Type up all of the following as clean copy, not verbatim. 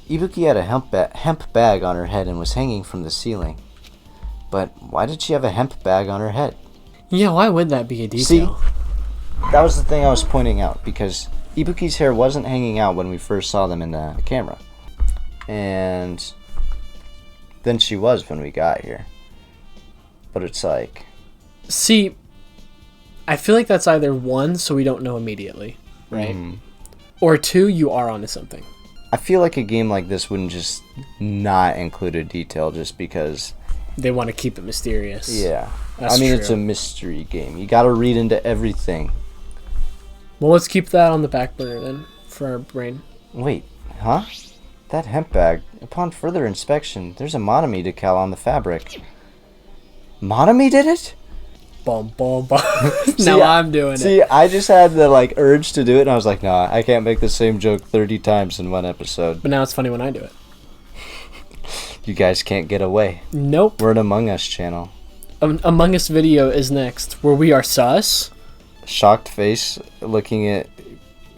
Ibuki had a hemp bag on her head and was hanging from the ceiling. But why did she have a hemp bag on her head? Yeah, why would that be a detail? See, that was the thing I was pointing out, because Ibuki's hair wasn't hanging out when we first saw them in the camera. And then she was when we got here. But it's like... See, I feel like that's either one, so we don't know immediately, right? Or two, you are onto something. I feel like a game like this wouldn't just not include a detail just because... They want to keep it mysterious. Yeah. That's I mean, true. It's a mystery game. You gotta read into everything. Well, let's keep that on the back burner then, for our brain. Wait, huh? That hemp bag. Upon further inspection, there's a Monami decal on the fabric. Monami did it? Boom, boom, boom. Now I'm doing it. See, I just had the urge to do it, and I was like, nah, I can't make the same joke 30 times in one episode. But now it's funny when I do it. You guys can't get away. Nope. We're an Among Us channel. Among Us video is next, where we are sus. Shocked face looking at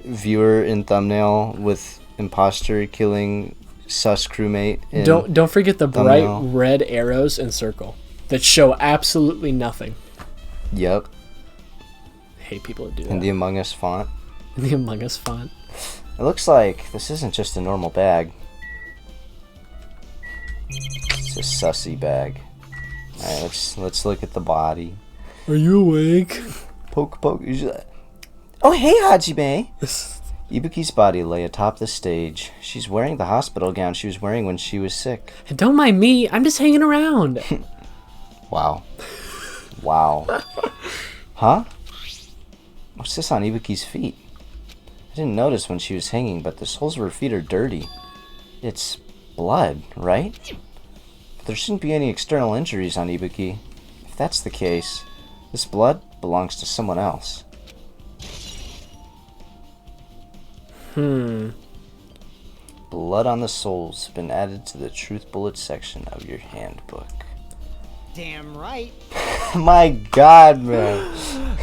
viewer in thumbnail with imposter killing sus crewmate. Don't forget the thumbnail. bright red arrows and circle that show absolutely nothing. Yep. I hate people that do that. And the Among Us font. The Among Us font. It looks like this isn't just a normal bag. It's a sussy bag. Alright, let's look at the body. Are you awake? Poke. Oh, hey, Hajime! Ibuki's body lay atop the stage. She's wearing the hospital gown she was wearing when she was sick. Don't mind me. I'm just hanging around. Wow. Huh? What's this on Ibuki's feet? I didn't notice when she was hanging, but the soles of her feet are dirty. It's blood, right? But there shouldn't be any external injuries on Ibuki. If that's the case, this blood belongs to someone else. Blood on the soles have been added to the truth bullet section of your handbook. Damn right. My God, man.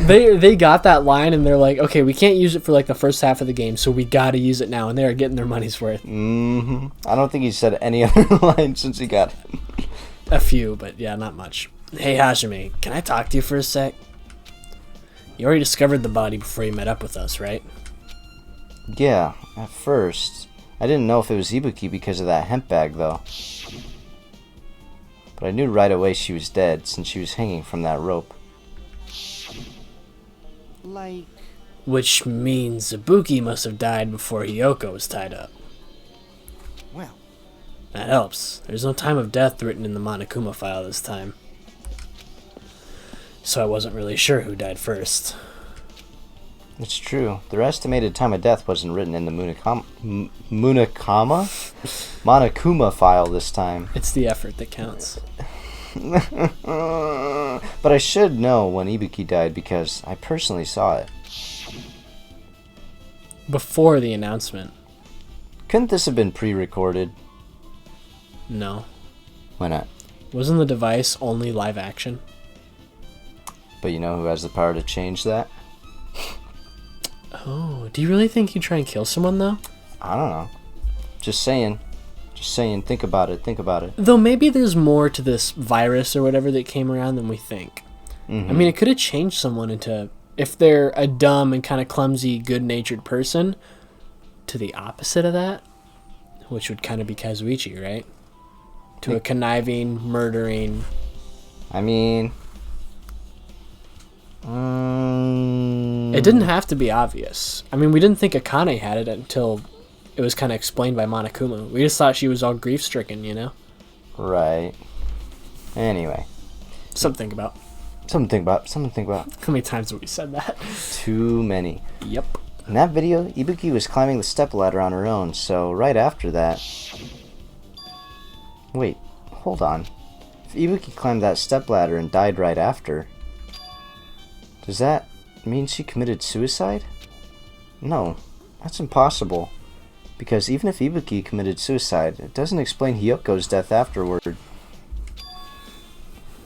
They got that line and they're like, okay, we can't use it for the first half of the game, so we gotta use it now, and they're getting their money's worth. I don't think he said any other line since he got it. A few, but yeah, not much. Hey Hajime, can I talk to you for a sec? You already discovered the body before you met up with us, right? Yeah, at first. I didn't know if it was Ibuki because of that hemp bag, though. But I knew right away she was dead since she was hanging from that rope. Which means Ibuki must have died before Hiyoko was tied up. Well. That helps. There's no time of death written in the Monokuma file this time. So I wasn't really sure who died first. It's true. Their estimated time of death wasn't written in the Monokuma file this time. It's the effort that counts. But I should know when Ibuki died because I personally saw it. Before the announcement. Couldn't this have been pre-recorded? No. Why not? Wasn't the device only live action? But you know who has the power to change that? Oh, do you really think you'd try and kill someone, though? I don't know. Just saying. Think about it. Though maybe there's more to this virus or whatever that came around than we think. I mean, it could have changed someone into, if they're a dumb and kind of clumsy, good-natured person, to the opposite of that, which would kind of be Kazuichi, right? To a conniving, murdering... I mean... It didn't have to be obvious. I mean, we didn't think Akane had it until it was kind of explained by Monokuma. We just thought she was all grief-stricken, you know? Right. Anyway. Something to think about. Something to think about. How many times have we said that? Too many. Yep. In that video, Ibuki was climbing the stepladder on her own, so right after that... Wait, hold on. If Ibuki climbed that stepladder and died right after... Does that mean she committed suicide? No, that's impossible. Because even if Ibuki committed suicide, it doesn't explain Hiyoko's death afterward.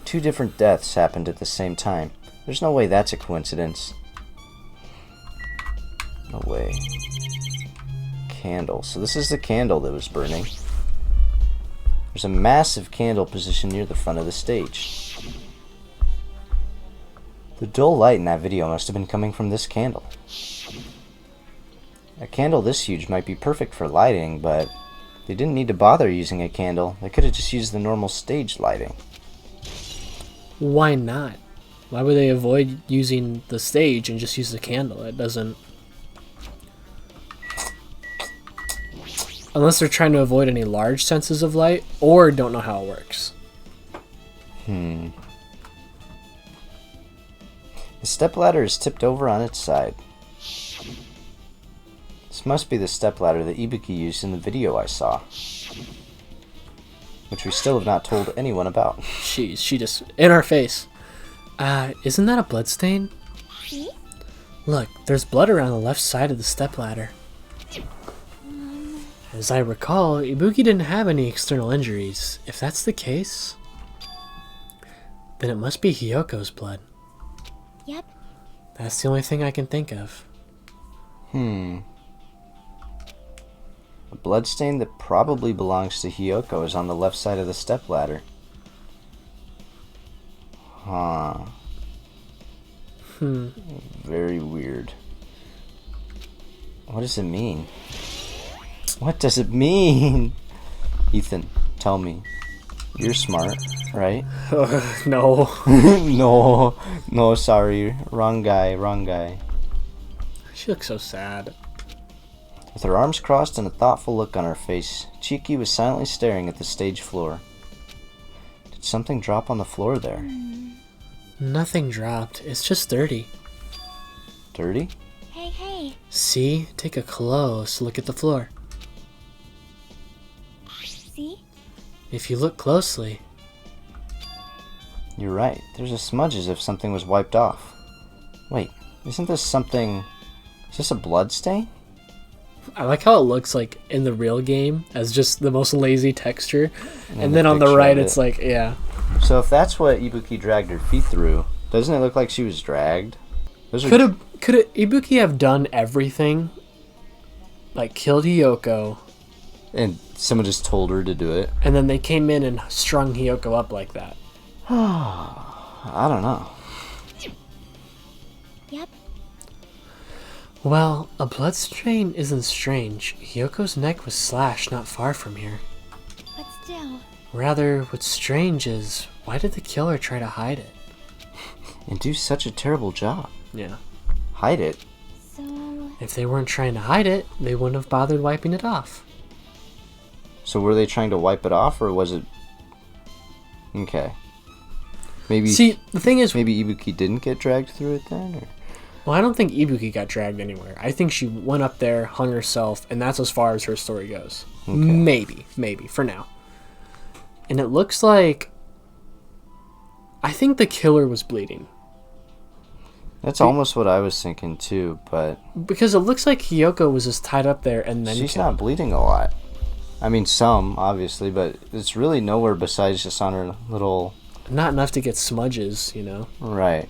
2 different deaths happened at the same time. There's no way that's a coincidence. No way. candle. So this is the candle that was burning. There's a massive candle positioned near the front of the stage. The dull light in that video must have been coming from this candle. A candle this huge might be perfect for lighting, but they didn't need to bother using a candle. They could have just used the normal stage lighting. Why not? Why would they avoid using the stage and just use the candle? It doesn't... Unless they're trying to avoid any large senses of light, or don't know how it works. The stepladder is tipped over on its side. This must be the stepladder that Ibuki used in the video I saw, which we still have not told anyone about. She just... In our face. Isn't that a bloodstain? See? Look, there's blood around the left side of the stepladder. As I recall, Ibuki didn't have any external injuries. If that's the case, then it must be Hiyoko's blood. Yep. That's the only thing I can think of. A bloodstain that probably belongs to Hiyoko is on the left side of the stepladder. Huh. Very weird. What does it mean? What does it mean? Ethan, tell me. You're smart, right? No. No, sorry. Wrong guy. She looks so sad. With her arms crossed and a thoughtful look on her face, Chiki was silently staring at the stage floor. Did something drop on the floor there? Nothing dropped. It's just dirty. Dirty? Hey. See? Take a close look at the floor. See? If you look closely. You're right. There's a smudge as if something was wiped off. Wait, isn't this something... Is this a blood stain? I like how it looks like in the real game as just the most lazy texture. And the then on the picture right of it's it. like, yeah. So if that's what Ibuki dragged her feet through, doesn't it look like she was dragged? Those are... Could Ibuki have done everything? Like killed Hiyoko, And someone just told her to do it? and then they came in and strung Hiyoko up like that. I don't know. Yep. Well, a blood stain isn't strange. Hiyoko's neck was slashed not far from here. But still. Rather, what's strange is, why did the killer try to hide it? And do such a terrible job. Yeah. Hide it? So... If they weren't trying to hide it, they wouldn't have bothered wiping it off. So were they trying to wipe it off, or was it... Okay. Maybe... See, the thing is... Maybe Ibuki didn't get dragged through it then, or... Well, I don't think Ibuki got dragged anywhere. I think she went up there, hung herself, and that's as far as her story goes. Okay. Maybe, for now. And it looks like... I think the killer was bleeding. That's almost what I was thinking too, but... Because it looks like Hiyoko was just tied up there and then She's killed. not bleeding a lot. I mean, some, obviously, but it's really nowhere besides just on her little... Not enough to get smudges, you know? Right.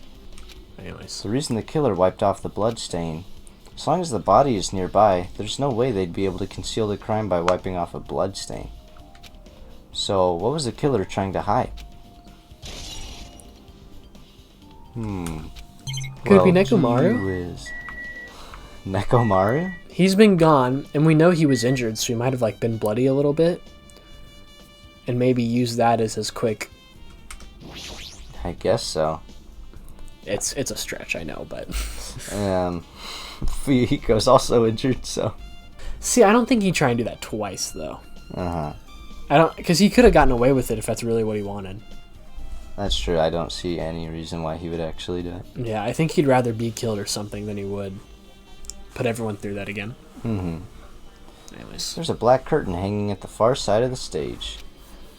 Anyways. The reason the killer wiped off the blood stain, as long as the body is nearby, there's no way they'd be able to conceal the crime by wiping off a blood stain. So, what was the killer trying to hide? Could it be Nekomaru? Nekomaru? He's been gone, and we know he was injured, so he might have like been bloody a little bit. And maybe use that as his quick... I guess so. It's a stretch, I know, but... Fuyuhiko's also injured, so... See, I don't think he'd try and do that twice, though. Uh-huh. Because he could have gotten away with it if that's really what he wanted. That's true. I don't see any reason why he would actually do it. Yeah, I think he'd rather be killed or something than he would put everyone through that again. Anyways. There's a black curtain hanging at the far side of the stage.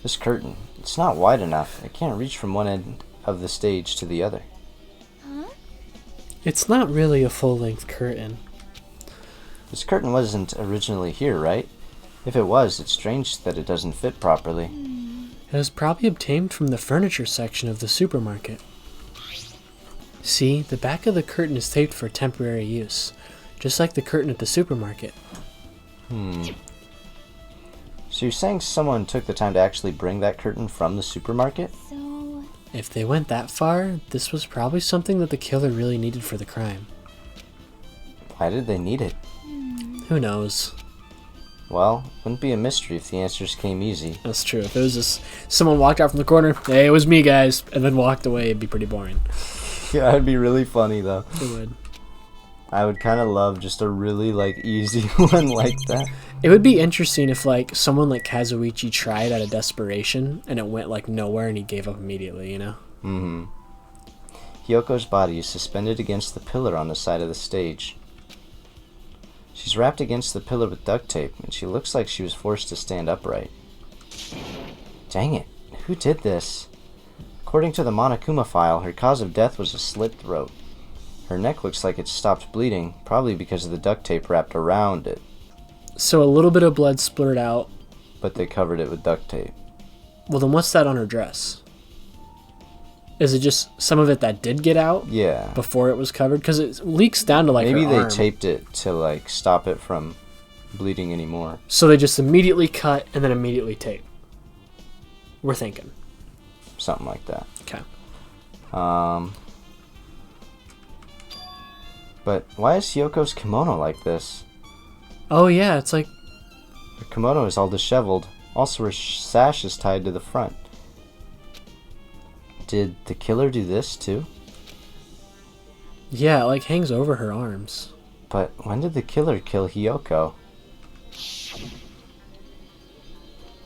This curtain, it's not wide enough. It can't reach from one end of the stage to the other. It's not really a full-length curtain. This curtain wasn't originally here, right? If it was, it's strange that it doesn't fit properly. It was probably obtained from the furniture section of the supermarket. See, the back of the curtain is taped for temporary use, just like the curtain at the supermarket. So you're saying someone took the time to actually bring that curtain from the supermarket? So, If they went that far, this was probably something that the killer really needed for the crime. Why did they need it? Who knows? Well, wouldn't be a mystery if the answers came easy. That's true. If it was just someone walked out from the corner, hey, it was me, guys, and then walked away, it'd be pretty boring. Yeah, that'd be really funny though. It would. I would kind of love just a really like easy one like that. It would be interesting if like someone like Kazuichi tried out of desperation and it went like nowhere and he gave up immediately, you know? Mm-hmm. Hiyoko's body is suspended against the pillar on the side of the stage. She's wrapped against the pillar with duct tape, and she looks like she was forced to stand upright. Dang it, who did this? According to the Monokuma file, her cause of death was a slit throat. Her neck looks like it stopped bleeding, probably because of the duct tape wrapped around it, So a little bit of blood splurted out. but they covered it with duct tape. Well, then what's that on her dress? Is it just some of it that did get out Yeah. before it was covered? Because it leaks down to like Maybe her they arm. taped it to like stop it from bleeding anymore. So they just immediately cut and then immediately tape. We're thinking. Something like that. Okay. But why is Hiyoko's kimono like this? Oh yeah, it's like Her kimono is all disheveled. Also, her sash is tied to the front. Did the killer do this too? yeah, it like hangs over her arms. But when did the killer kill Hiyoko?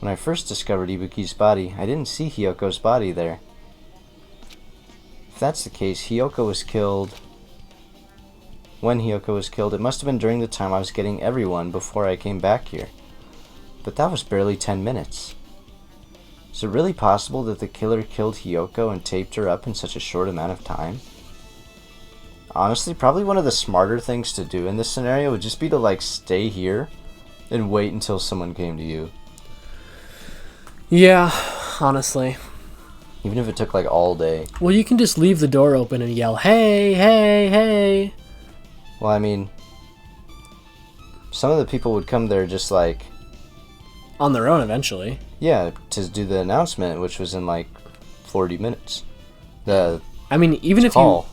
When I first discovered Ibuki's body, I didn't see Hiyoko's body there. If that's the case, Hiyoko was killed... When Hiyoko was killed, it must have been during the time I was getting everyone before I came back here. But that was barely 10 minutes. Is it really possible that the killer killed Hiyoko and taped her up in such a short amount of time? Honestly, probably one of the smarter things to do in this scenario would just be to like stay here and wait until someone came to you. Yeah, honestly. Even if it took like all day. Well, you can just leave the door open and yell, hey, hey, hey. Well, I mean, some of the people would come there just like, On their own eventually. yeah, to do the announcement, which was in like 40 minutes. I mean, even Call.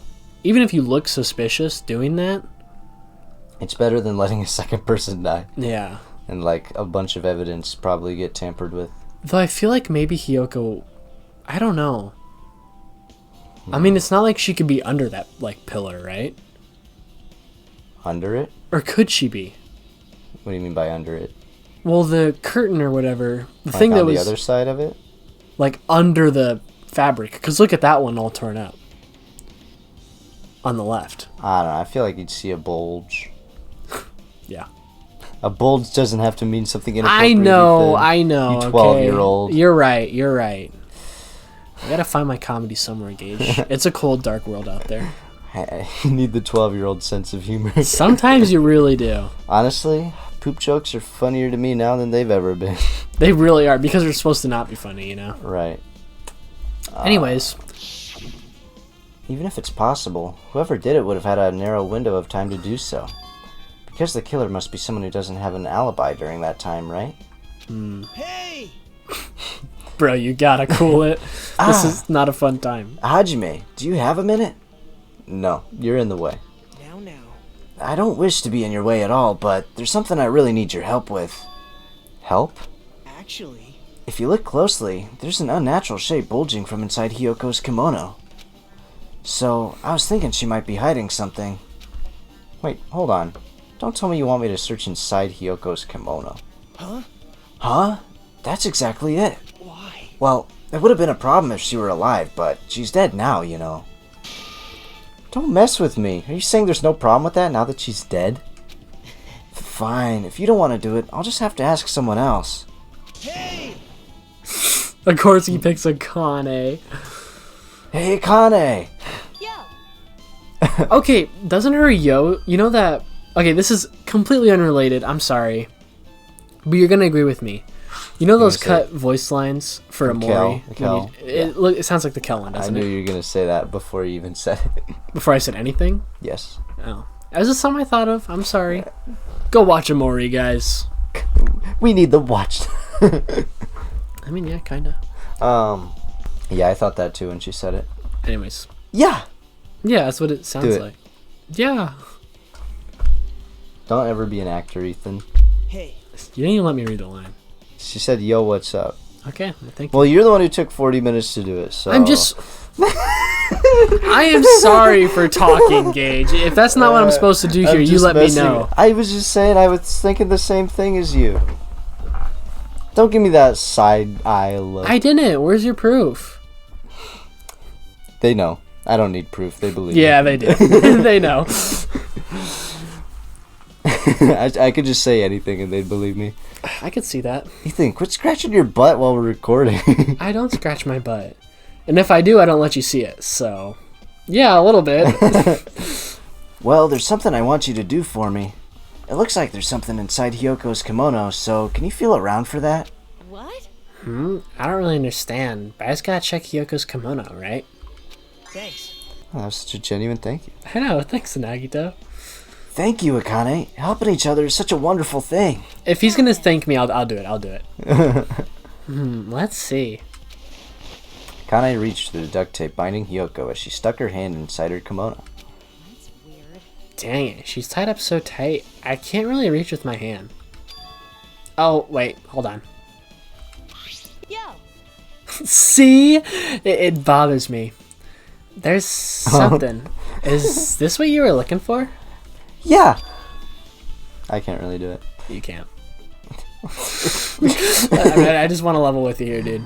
if you look suspicious doing that, It's better than letting a second person die. yeah. And like a bunch of evidence probably get tampered with. Though I feel like maybe Hiyoko, I don't know. I mean, it's not like she could be under that like pillar, right? Under it? Or could she be? What do you mean by under it? Well, the curtain or whatever, the Like thing that on was the other side of it? like under the fabric. Because look at that one all torn up. On the left. I don't know. I feel like you'd see a bulge. Yeah. A bulge doesn't have to mean something inappropriate. I know. You 12-year-old. Okay. You're right. I gotta find my comedy somewhere, Gage. It's a cold, dark world out there. I need the 12-year-old sense of humor. Sometimes you really do. Honestly, poop jokes are funnier to me now than they've ever been. They really are, because they're supposed to not be funny, you know? Right. Anyways, Even if it's possible, whoever did it would have had a narrow window of time to do so. Because the killer must be someone who doesn't have an alibi during that time, right? Hey! bro, you gotta cool it. This is not a fun time. Hajime, do you have a minute? No, you're in the way. Now. I don't wish to be in your way at all, but there's something I really need your help with. Help? Actually, If you look closely, there's an unnatural shape bulging from inside Hiyoko's kimono. So, I was thinking she might be hiding something. Wait, hold on. Don't tell me you want me to search inside Hiyoko's kimono. huh? Huh? That's exactly it. Why? Well, it would have been a problem if she were alive, but she's dead now, you know. Don't mess with me. Are you saying there's no problem with that now that she's dead? Fine, if you don't want to do it, I'll just have to ask someone else. Hey! Of course he picks a Kane. Hey, Kane! Yo, Okay, doesn't her you know that... Okay, this is completely unrelated, I'm sorry. But you're gonna agree with me. You know those gonna cut voice lines for From Amori? Kel? When Kel, it sounds like the Kel one, I doesn't knew it? you were going to say that before you even said it. Before I said anything? Yes. Oh. Is this something I thought of? I'm sorry. Go watch Amori, guys. We need the watch. I mean, yeah, kind of. Yeah, I thought that too when she said it. Anyways. Yeah. Yeah, that's what it sounds Do it. like. Yeah. Don't ever be an actor, Ethan. Hey, You didn't even let me read the line. She said, "Yo, what's up?" Okay, well, thank you. Well, you're the one who took 40 minutes to do it, so... I'm just... I am sorry for talking, Gage. If that's not what I'm supposed to do I'm here, you just let me messing- know. I was just saying I was thinking the same thing as you. Don't give me that side eye look. I didn't. Where's your proof? They know. I don't need proof. They believe Yeah, me. they do. They know. I could just say anything and they'd believe me. I could see that. Ethan, quit scratching your butt while we're recording. I don't scratch my butt. And if I do, I don't let you see it. So, yeah, a little bit. Well, there's something I want you to do for me. It looks like there's something inside Hiyoko's kimono, so can you feel around for that? What? I don't really understand. But I just gotta check Hiyoko's kimono, right? thanks. Oh, that was such a genuine thank you. I know. Thanks, Nagito. Thank you, Akane. Helping each other is such a wonderful thing. If he's gonna thank me, I'll do it. I'll do it. Let's see. Akane reached through the duct tape binding Hiyoko as she stuck her hand inside her kimono. That's weird. Dang it, she's tied up so tight. I can't really reach with my hand. Oh, wait, hold on. Yo. See? It bothers me. There's something. Is this what you were looking for? Yeah! I can't really do it. You can't. I just want to level with you here, dude.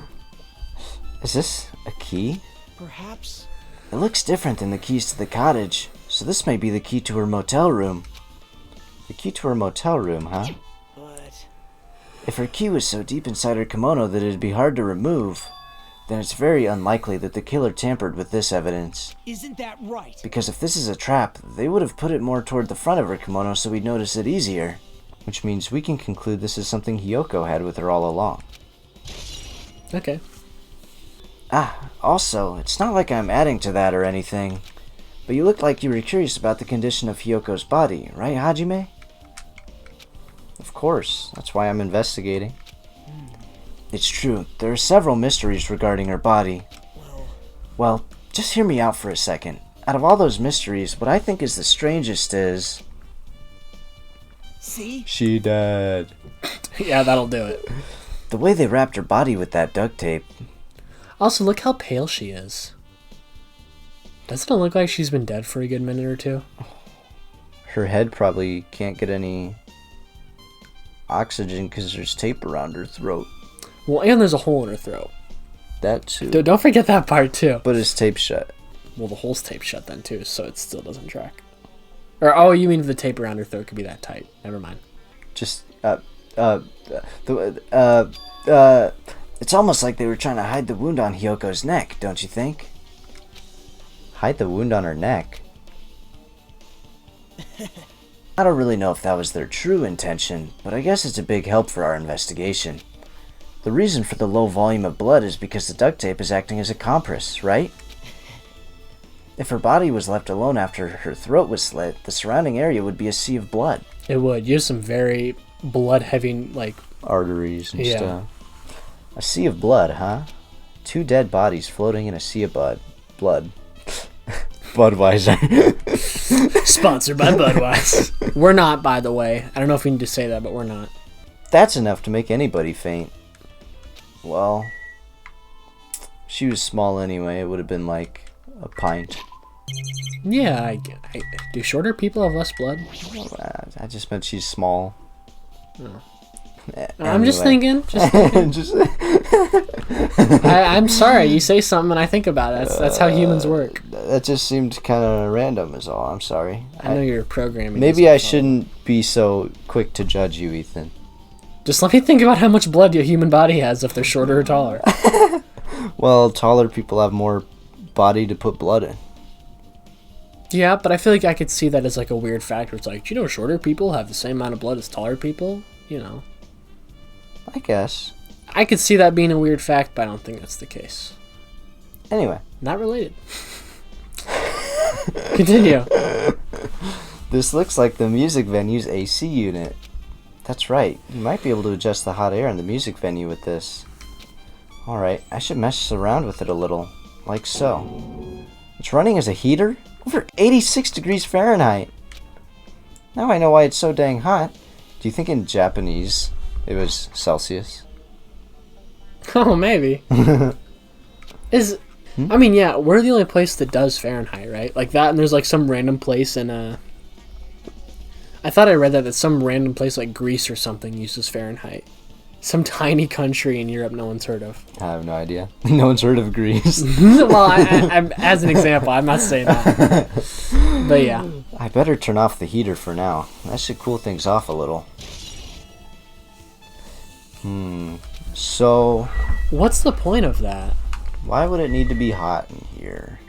Is this a key? Perhaps. It looks different than the keys to the cottage, so this may be the key to her motel room. The key to her motel room, huh? But If her key was so deep inside her kimono that it'd be hard to remove, then it's very unlikely that the killer tampered with this evidence. isn't that right? Because if this is a trap, they would have put it more toward the front of her kimono so we'd notice it easier. Which means we can conclude this is something Hiyoko had with her all along. Okay. Also, it's not like I'm adding to that or anything, but you looked like you were curious about the condition of Hiyoko's body, right, Hajime? Of course, that's why I'm investigating. It's true, there are several mysteries regarding her body. Well, just hear me out for a second. Out of all those mysteries, what I think is the strangest is... See? She died. Yeah, that'll do it. The way they wrapped her body with that duct tape. Also, look how pale she is. Doesn't it look like she's been dead for a good minute or two? Her head probably can't get any oxygen because there's tape around her throat. Well, and there's a hole in her throat. That too. Don't forget that part, too. But it's taped shut. Well, the hole's taped shut then, too, so it still doesn't track. Or, oh, you mean the tape around her throat could be that tight. Never mind. Just, it's almost like they were trying to hide the wound on Hiyoko's neck, don't you think? Hide the wound on her neck? I don't really know if that was their true intention, but I guess it's a big help for our investigation. The reason for the low volume of blood is because the duct tape is acting as a compress, right? If her body was left alone after her throat was slit, the surrounding area would be a sea of blood. It would. You have some very blood-heavy, like... Arteries and Yeah. stuff. A sea of blood, huh? Two dead bodies floating in a sea of blood. Budweiser. Sponsored by Budweiser. We're not, by the way. I don't know if we need to say that, but we're not. That's enough to make anybody faint. Well, she was small anyway. It would have been like a pint. Yeah, do shorter people have less blood? I just meant she's small. I'm just Anyway. thinking. Just- I'm sorry. You say something and I think about it. That's how humans work. that just seemed kind of random is all. I'm sorry. I know you're programming. Maybe this I stuff. shouldn't be so quick to judge you, Ethan. Just let me think about how much blood your human body has if they're shorter or taller. Well, taller people have more body to put blood in. Yeah, but I feel like I could see that as like a weird factor. It's like, do you know shorter people have the same amount of blood as taller people? You know. I guess. I could see that being a weird fact, but I don't think that's the case. Anyway. Not related. Continue. This looks like the music venue's AC unit. That's right. You might be able to adjust the hot air in the music venue with this. Alright, I should mess around with it a little. Like so. It's running as a heater? Over 86 degrees Fahrenheit! Now I know why it's so dang hot. Do you think in Japanese it was Celsius? Oh, maybe. I mean, yeah, we're the only place that does Fahrenheit, right? Like that, and there's like some random place in I thought I read that some random place like Greece or something uses Fahrenheit. Some tiny country in Europe no one's heard of. I have no idea. No one's heard of Greece. Well, I'm as an example, I'm not saying that. But yeah. I better turn off the heater for now. That should cool things off a little. So... What's the point of that? why would it need to be hot in here?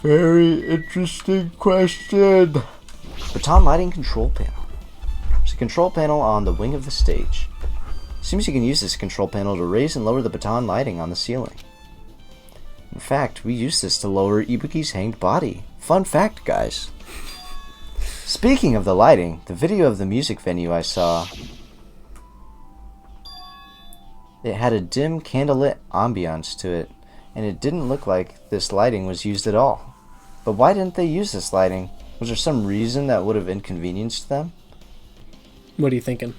Very interesting question. Baton lighting control panel. There's a control panel on the wing of the stage. Seems you can use this control panel to raise and lower the baton lighting on the ceiling. In fact, we use this to lower Ibuki's hanged body. Fun fact, guys. Speaking of the lighting, the video of the music venue I saw, it had a dim candlelit ambiance to it, and it didn't look like this lighting was used at all. But why didn't they use this lighting? Was there some reason that would have inconvenienced them? What are you thinking?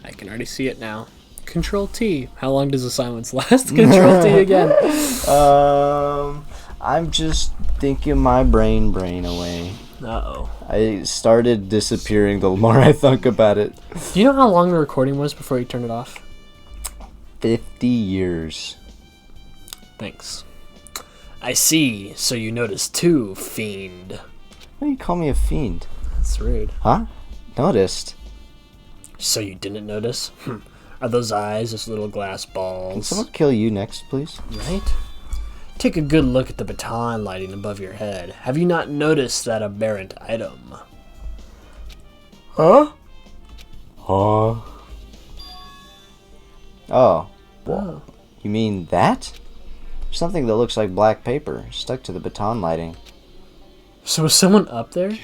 I can already see it now. Control T. How long does the silence last? Control T again. I'm just thinking my brain away. Uh-oh. I started disappearing the more I thought about it. Do you know how long the recording was before you turned it off? 50 years. Thanks. I see. So you noticed too, fiend. Why do you call me a fiend? That's rude. Huh? Noticed. So you didn't notice? Are those eyes just little glass Can balls? someone kill you next, please? Right? Take a good look at the baton lighting above your head. Have you not noticed that aberrant item? Huh? Huh? Oh. Well, you mean that? Something that looks like black paper stuck to the baton lighting. So was someone up there?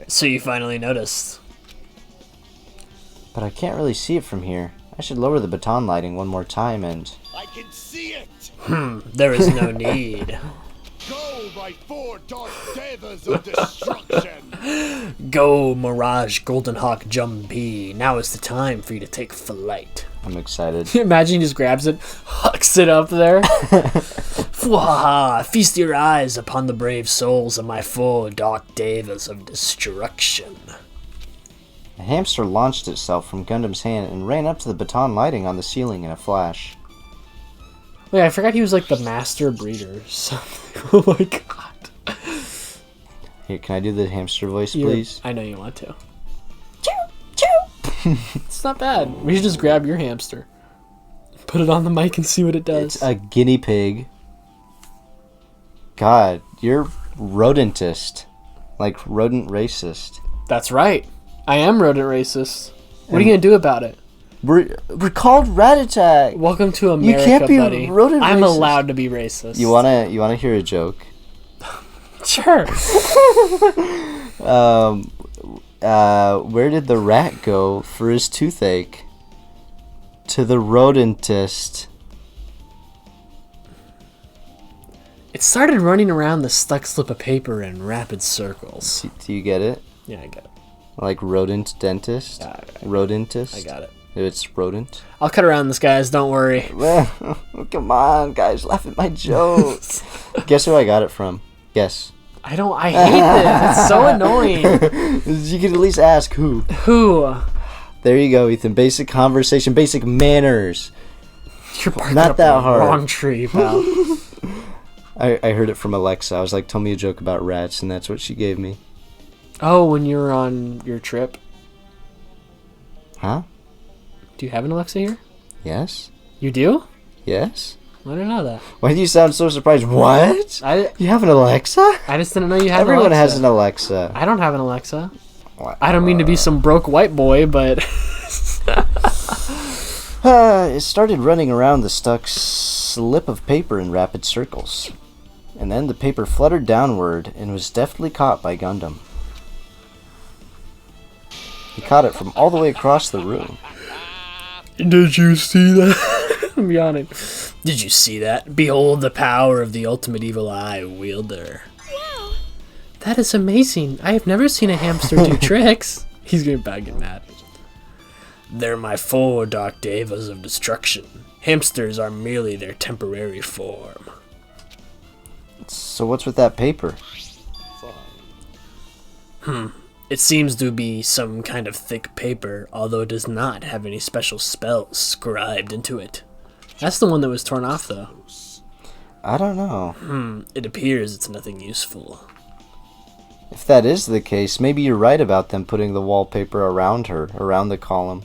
So you finally noticed. But I can't really see it from here. I should lower the baton lighting one more time and... I can see it! There is no need. Go, my four dark devas of destruction! Go, Mirage Golden Hawk Jumpy. Now is the time for you to take flight. I'm excited. Imagine he just grabs it, hucks it up there. Fwaha! Feast your eyes upon the brave souls of my four dark devas of destruction. A hamster launched itself from Gundam's hand and ran up to the baton lighting on the ceiling in a flash. Wait, I forgot he was like the master breeder or something. Oh my god. Here, can I do the hamster voice, please? I know you want to. Choo! Choo! It's not bad. We should just grab your hamster. Put it on the mic and see what it does. It's a guinea pig. God, you're rodentist. Like rodent racist. That's right. I am rodent racist. What are you going to do about it? We're called RatAttack. Welcome to America, You can't be buddy. rodent I'm racist. allowed to be racist. You wanna hear a joke? Sure. Where did the rat go for his toothache? To the rodentist. It started running around the stuck slip of paper in rapid circles. Do you get it? Yeah, I get it. Like rodent dentist? Rodentist? I got it. It's rodent. I'll cut around this, guys. Don't worry. Well, come on, guys, laugh at my jokes. Guess who I got it from? Guess. I hate this. It's so annoying. You can at least ask who. Who? There you go, Ethan. Basic conversation, basic manners. You're barking Not up that the hard. wrong tree, pal. I heard it from Alexa. I was like, tell me a joke about rats, and that's what she gave me. Oh, when you were on your trip. Huh? Do you have an Alexa here? Yes? You do? Yes? I didn't know that. Why do you sound so surprised? What? You have an Alexa? I just didn't know you had Everyone an Alexa. has an Alexa. I don't have an Alexa. I don't mean to be some broke white boy, but... It started running around the stuck slip of paper in rapid circles. And then the paper fluttered downward and was deftly caught by Gundam. He caught it from all the way across the room. Did you see that? I'm yawning. Did you see that? Behold the power of the ultimate evil eye wielder. Wow. That is amazing. I have never seen a hamster do tricks. He's getting back and mad. They're my 4 dark devas of destruction. Hamsters are merely their temporary form. So what's with that paper? It seems to be some kind of thick paper, although it does not have any special spells scribed into it. That's the one that was torn off, though. I don't know. It appears it's nothing useful. If that is the case, maybe you're right about them putting the wallpaper around her, around the column,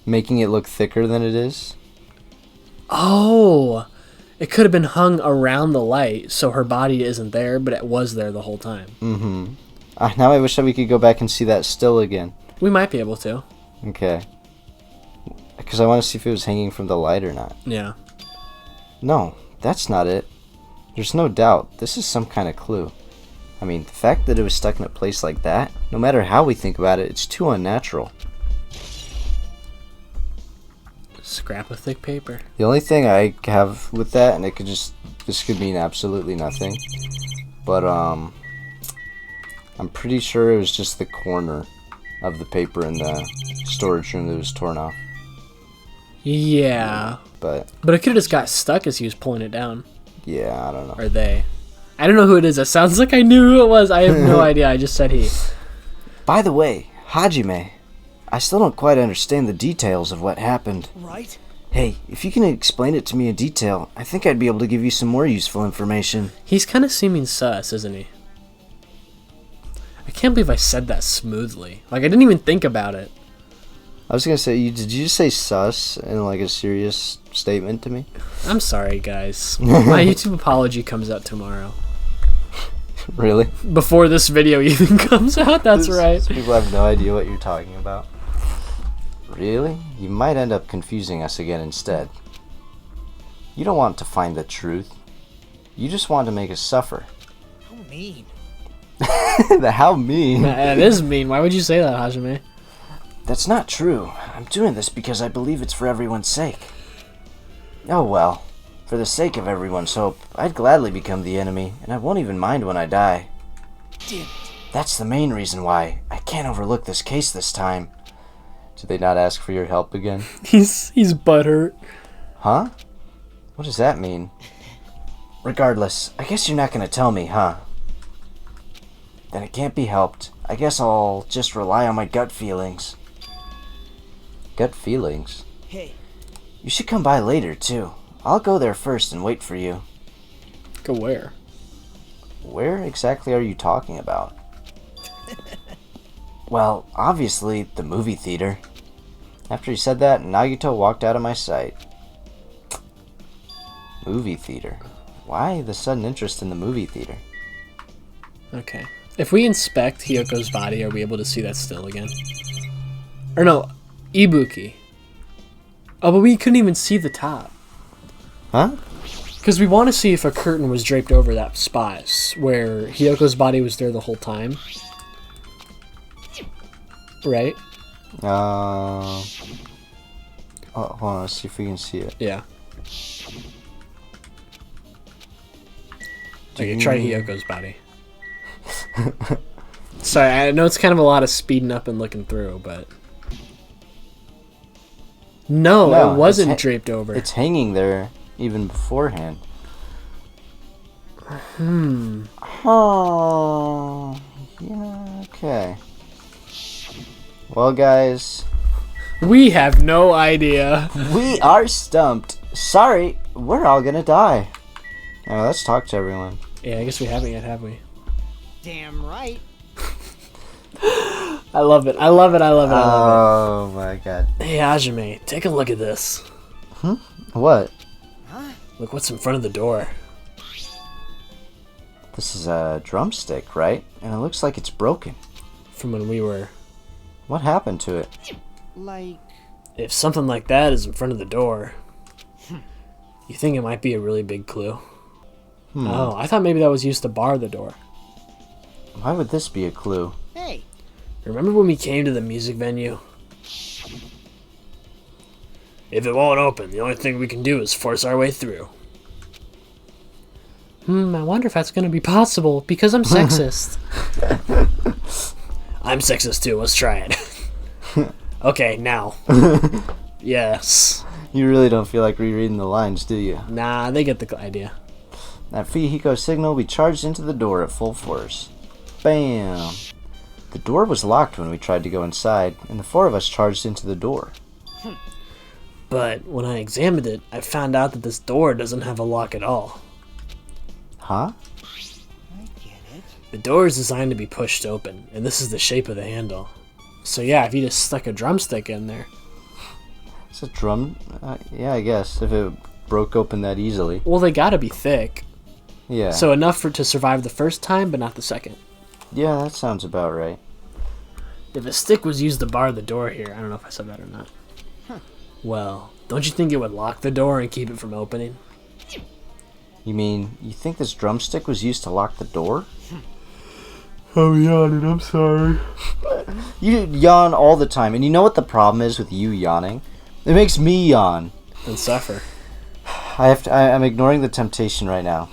making it look thicker than it is. Oh! It could have been hung around the light, so her body isn't there, but it was there the whole time. Now I wish that we could go back and see that still again. We might be able to. Okay. Because I want to see if it was hanging from the light or not. Yeah. No, that's not it. There's no doubt. This is some kind of clue. I mean, the fact that it was stuck in a place like that, no matter how we think about it, it's too unnatural. Scrap of thick paper. The only thing I have with that, and this could mean absolutely nothing, but I'm pretty sure it was just the corner of the paper in the storage room that was torn off. Yeah. But it could have just got stuck as he was pulling it down. yeah, I don't know. Or they. I don't know who it is. It sounds like I knew who it was. I have no idea. I just said he. By the way, Hajime, I still don't quite understand the details of what happened. Right? Hey, if you can explain it to me in detail, I think I'd be able to give you some more useful information. He's kind of seeming sus, isn't he? I can't believe I said that smoothly. Like, I didn't even think about it. I was gonna say, did you just say sus in like a serious statement to me? I'm sorry, guys. My YouTube apology comes out tomorrow. Really? Before this video even comes out, that's right. People have no idea what you're talking about. Really? You might end up confusing us again instead. You don't want to find the truth. You just want to make us suffer. How mean. How mean? That is mean. Why would you say that, Hajime? That's not true. I'm doing this because I believe it's for everyone's sake. Oh well. For the sake of everyone's hope, I'd gladly become the enemy, and I won't even mind when I die. Damn it. That's the main reason why I can't overlook this case this time. Did they not ask for your help again? He's butthurt. Huh? What does that mean? Regardless, I guess you're not gonna tell me, huh? Then it can't be helped. I guess I'll just rely on my gut feelings. Gut feelings? Hey, You should come by later, too. I'll go there first and wait for you. Go where? Where exactly are you talking about? Well, obviously, the movie theater. After he said that, Nagito walked out of my sight. Movie theater. Why the sudden interest in the movie theater? Okay. If we inspect Hiyoko's body, are we able to see that still again? Or no, Ibuki. Oh, but we couldn't even see the top. Huh? Because we want to see if a curtain was draped over that spot where Hiyoko's body was there the whole time. Right? Oh, hold on, let's see if we can see it. Yeah. Okay, try Hiyoko's body. Sorry, I know it's kind of a lot of speeding up and looking through, but... No, No, it wasn't it's draped over. It's hanging there even beforehand. Oh, yeah, okay. Well, guys, We have no idea. we are stumped. Sorry, we're all gonna die. Now, let's talk to everyone. Yeah, I guess we haven't yet, have we? damn right. I love it. I love it. I love it. I love Oh my god. it. Hey, Hajime, take a look at this. What? Look what's in front of the door. This is a drumstick, right? And it looks like it's broken. From when we were... What happened to it? Like, If something like that is in front of the door, you think it might be a really big clue? Oh, I thought maybe that was used to bar the door. Why would this be a clue? hey, Remember when we came to the music venue? If it won't open, the only thing we can do is force our way through. I wonder if that's gonna be possible, because I'm sexist. I'm sexist too, let's try it. Okay, now. Yes. You really don't feel like rereading the lines, do you? Nah, they get the idea. At Hiyoko signal, we charged into the door at full force. Bam! The door was locked when we tried to go inside, and the four of us charged into the door. But when I examined it, I found out that this door doesn't have a lock at all. Huh? I get it. The door is designed to be pushed open, and this is the shape of the handle. So yeah, if you just stuck a drumstick in there. It's a drum? Yeah, I guess, if it broke open that easily. Well, they gotta be thick. Yeah. So enough to survive the first time, but not the second. Yeah, that sounds about right. If a stick was used to bar the door here, I don't know if I said that or not. Well, don't you think it would lock the door and keep it from opening? You mean, you think this drumstick was used to lock the door? I'm yawning, I'm sorry. You yawn all the time, and you know what the problem is with you yawning? It makes me yawn. And suffer. I'm ignoring the temptation right now.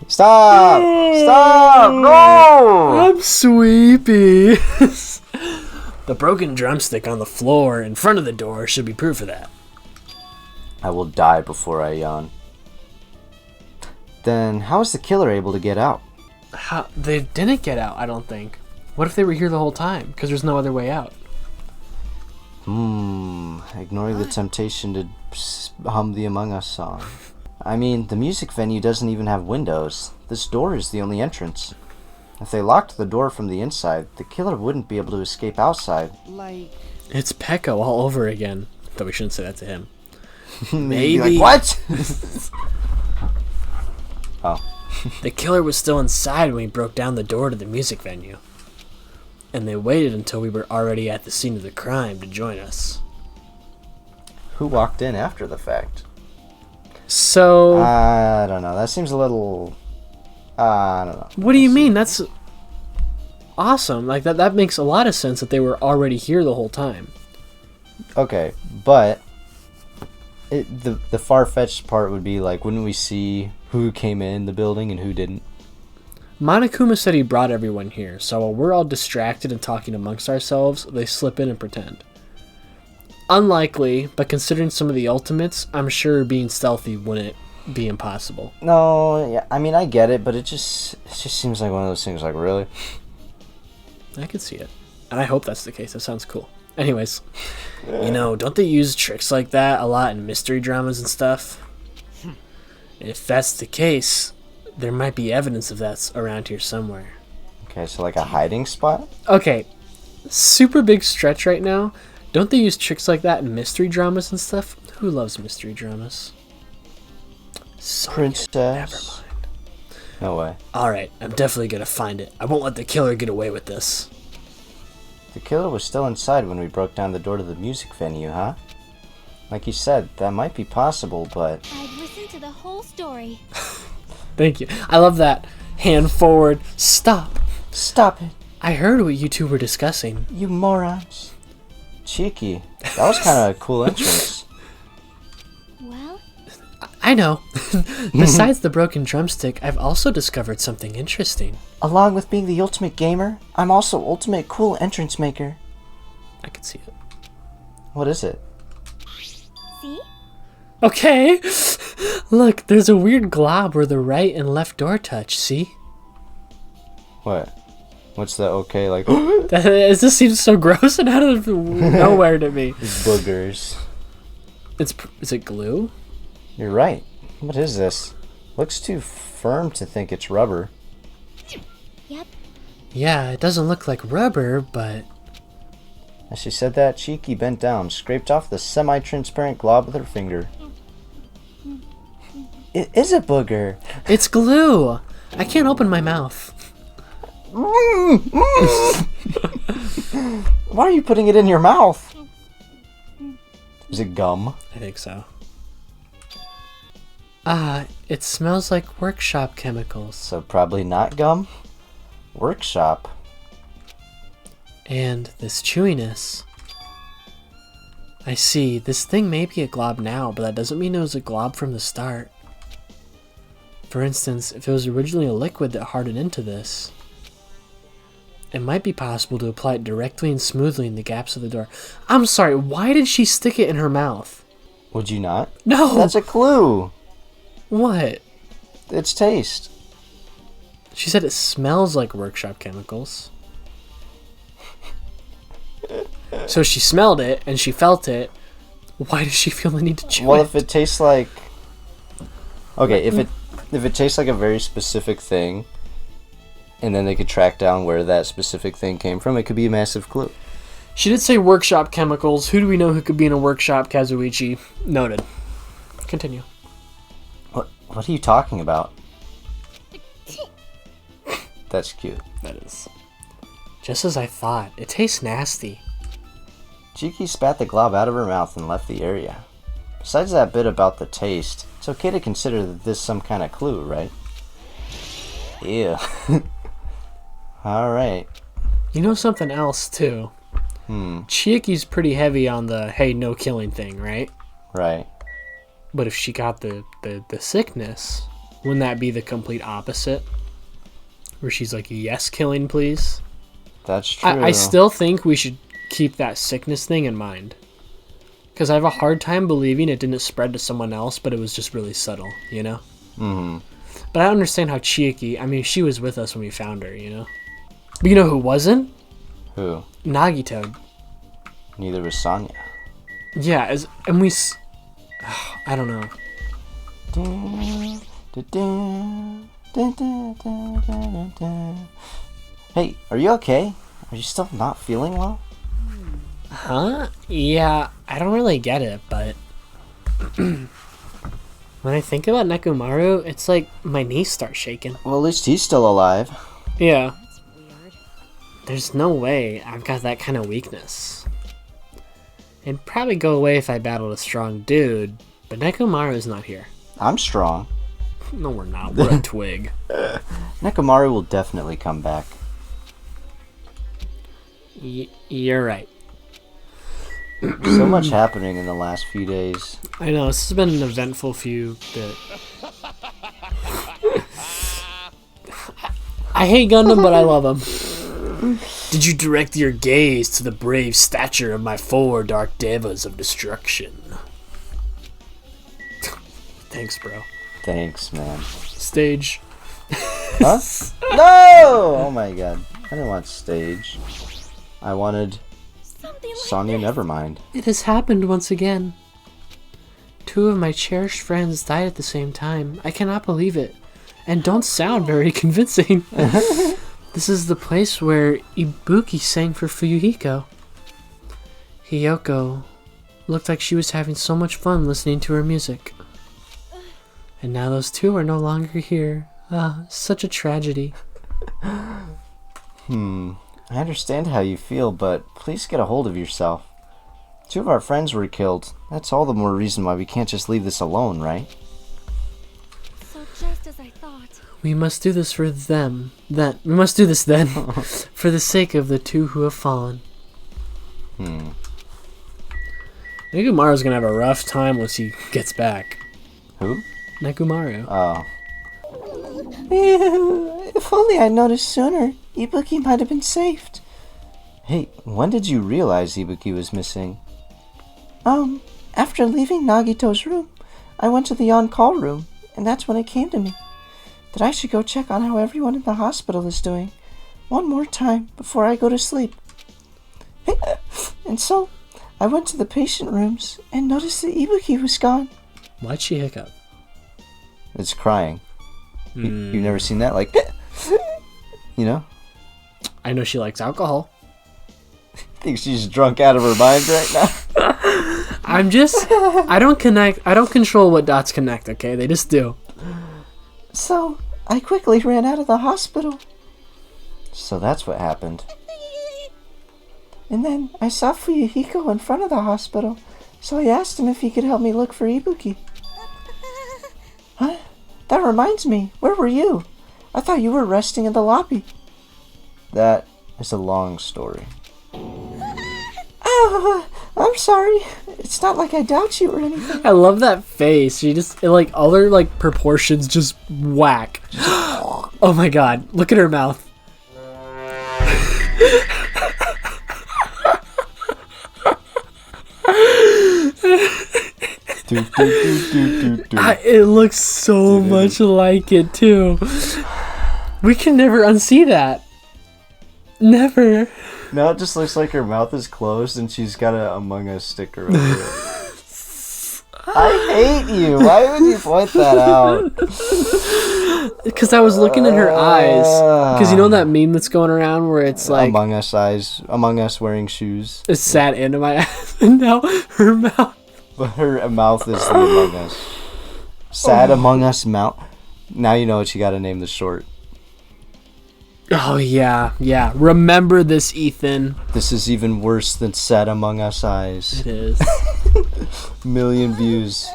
Stop! Stop! No! I'm sleepy. The broken drumstick on the floor in front of the door should be proof of that. I will die before I yawn. Then, how is the killer able to get out? How, they didn't get out, I don't think. What if they were here the whole time? Because there's no other way out. Ignoring the temptation to hum the Among Us song. I mean, the music venue doesn't even have windows. This door is the only entrance. If they locked the door from the inside, the killer wouldn't be able to escape outside. Like, It's Pecco all over again. Though we shouldn't say that to him. Maybe. Maybe. What? Oh. The killer was still inside when we broke down the door to the music venue. And they waited until we were already at the scene of the crime to join us. Who walked in after the fact? So... I don't know. That seems a little... I don't know. what do you mean? That's awesome. Like, that makes a lot of sense that they were already here the whole time. Okay, but... the far-fetched part would be, like, wouldn't we see who came in the building and who didn't? Monokuma said he brought everyone here, so while we're all distracted and talking amongst ourselves, they slip in and pretend. Unlikely, but considering some of the ultimates, I'm sure being stealthy wouldn't be impossible. No, yeah, I mean, I get it, but it just seems like one of those things, like, really? I could see it. And I hope that's the case. That sounds cool. Anyways, you know, don't they use tricks like that a lot in mystery dramas and stuff? If that's the case, there might be evidence of that around here somewhere. Okay, so like a hiding spot? Okay, super big stretch right now. Don't they use tricks like that in mystery dramas and stuff? Who loves mystery dramas? Sonya, Princess. never mind. No way. Alright, I'm definitely gonna find it. I won't let the killer get away with this. The killer was still inside when we broke down the door to the music venue, huh? Like you said, that might be possible, but... I've listened to the whole story. Thank you. I love that. Hand forward. Stop. Stop it, I heard what you two were discussing. you morons. Cheeky. That was kind of a cool entrance. Well, I know. Besides the broken drumstick, I've also discovered something interesting. Along with being the ultimate gamer, I'm also ultimate cool entrance maker. I can see it. What is it? see? Okay. Look, there's a weird glob where the right and left door touch, see? What? What's that okay, like... It just seems so gross and out of nowhere to me. Boogers. Is it glue? You're right. What is this? Looks too firm to think it's rubber. Yep. Yeah, it doesn't look like rubber, but... As she said that, Cheeky bent down, scraped off the semi-transparent glob with her finger. It is a booger. It's glue! I can't open my mouth. Why are you putting it in your mouth? Is it gum? I think so. It smells like workshop chemicals. So probably not gum? Workshop. And this chewiness. I see. This thing may be a glob now, but that doesn't mean it was a glob from the start. For instance, if it was originally a liquid that hardened into this, it might be possible to apply it directly and smoothly in the gaps of the door. I'm sorry, why did she stick it in her mouth? Would you not? No! That's a clue. What? Its taste. She said it smells like workshop chemicals. So she smelled it and she felt it. Why does she feel the need to chew Well, it? if it tastes like... Okay, if it tastes like a very specific thing, and then they could track down where that specific thing came from, it could be a massive clue. She did say workshop chemicals. Who do we know who could be in a workshop? Kazuichi. Noted. Continue. What are you talking about? That's cute. That is. Just as I thought. It tastes nasty. Chiki spat the glob out of her mouth and left the area. Besides that bit about the taste, it's okay to consider that this is some kind of clue, right? Ew. Alright. You know something else, too? Chiaki's pretty heavy on the, hey, no killing thing, right? Right. But if she got the sickness, wouldn't that be the complete opposite? Where she's like, yes, killing, please? That's true. I still think we should keep that sickness thing in mind. Because I have a hard time believing it didn't spread to someone else, but it was just really subtle, you know? Mm-hmm. But I understand how Chiaki, I mean, she was with us when we found her, you know? But you know who wasn't? Who? Nagito. Neither was Sonya. Yeah, and I don't know. Hey, are you okay? Are you still not feeling well? Huh? Yeah, I don't really get it, but when I think about Nekomaru, it's like my knees start shaking. Well, at least he's still alive. Yeah. That's weird. There's no way I've got that kind of weakness. It'd probably go away if I battled a strong dude, but Nekomaru's not here. I'm strong. No, we're not. We're a twig. Nekomaru will definitely come back. You're right. So much happening in the last few days. I know, this has been an eventful few bit. I hate Gundam, but I love him. Did you direct your gaze to the brave stature of my 4 dark devas of destruction? Thanks, bro. Thanks, man. Stage. Huh? No! Oh my god. I didn't want stage. I wanted Something like Sonya Nevermind. It has happened once again. 2 of my cherished friends died at the same time. I cannot believe it. And don't sound very convincing. This is the place where Ibuki sang for Fuyuhiko. Hiyoko looked like she was having so much fun listening to her music. And now those 2 are no longer here. Ah, such a tragedy. I understand how you feel, but please get a hold of yourself. 2 of our friends were killed. That's all the more reason why we can't just leave this alone, right? So just as I thought. We must do this for them. We must do this then. For the sake of the 2 who have fallen. Nekomaru's gonna have a rough time once he gets back. Who? Nekomaru. Oh. If only I'd noticed sooner, Ibuki might have been saved. Hey, when did you realize Ibuki was missing? After leaving Nagito's room, I went to the on-call room, and that's when it came to me. That I should go check on how everyone in the hospital is doing. One more time before I go to sleep. And so, I went to the patient rooms and noticed that Ibuki was gone. Why'd she hiccup? It's crying. You've never seen that? Like, you know? I know she likes alcohol. I think she's drunk out of her mind right now. I don't control what dots connect, okay? They just do. So, I quickly ran out of the hospital. So that's what happened. And then I saw Fuyuhiko in front of the hospital, so I asked him if he could help me look for Ibuki. Huh? That reminds me, where were you? I thought you were resting in the lobby. That is a long story. I'm sorry. It's not like I doubt you or anything. I love that face. She just like all her like proportions just whack. Oh my god! Look at her mouth. It looks so much like it too. We can never unsee that. Never. Now it just looks like her mouth is closed and she's got a Among Us sticker over it. I hate you. Why would you point that out? Because I was looking at her eyes. Because you know that meme that's going around where it's like Among Us eyes. Among Us wearing shoes. it sat into my ass, and now her mouth. But her mouth is the Among Us. Sad Among Us mouth. Now you know what you gotta name the short. Oh yeah. Remember this, Ethan. This is even worse than Sad Among Us eyes. It is. Million views.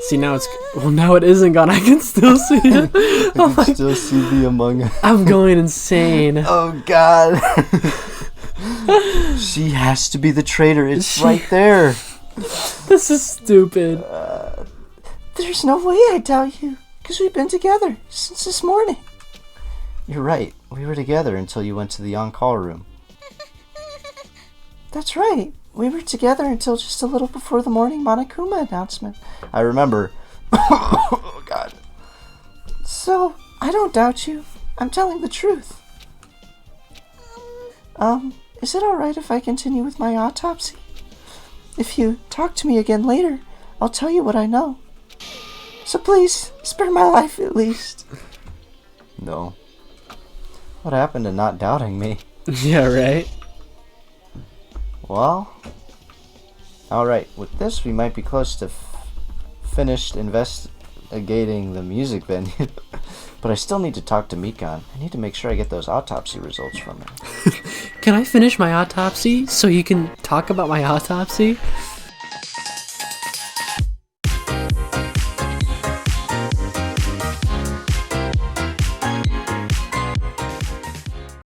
See, now it's... Well, now it isn't gone. I can still see it. I can still see the Among Us. I'm going insane. Oh, God. She has to be the traitor. It's right there. This is stupid. There's no way I doubt you, because we've been together since this morning. You're right. We were together until you went to the on-call room. That's right. We were together until just a little before the morning Monokuma announcement. I remember. Oh, God. So, I don't doubt you. I'm telling the truth. Is it alright if I continue with my autopsy? If you talk to me again later, I'll tell you what I know. So please, spare my life at least. No. What happened to not doubting me? Yeah, right? Well, alright, with this we might be close to finished investigating the music venue. But I still need to talk to Mikan. I need to make sure I get those autopsy results from her. Can I finish my autopsy so you can talk about my autopsy?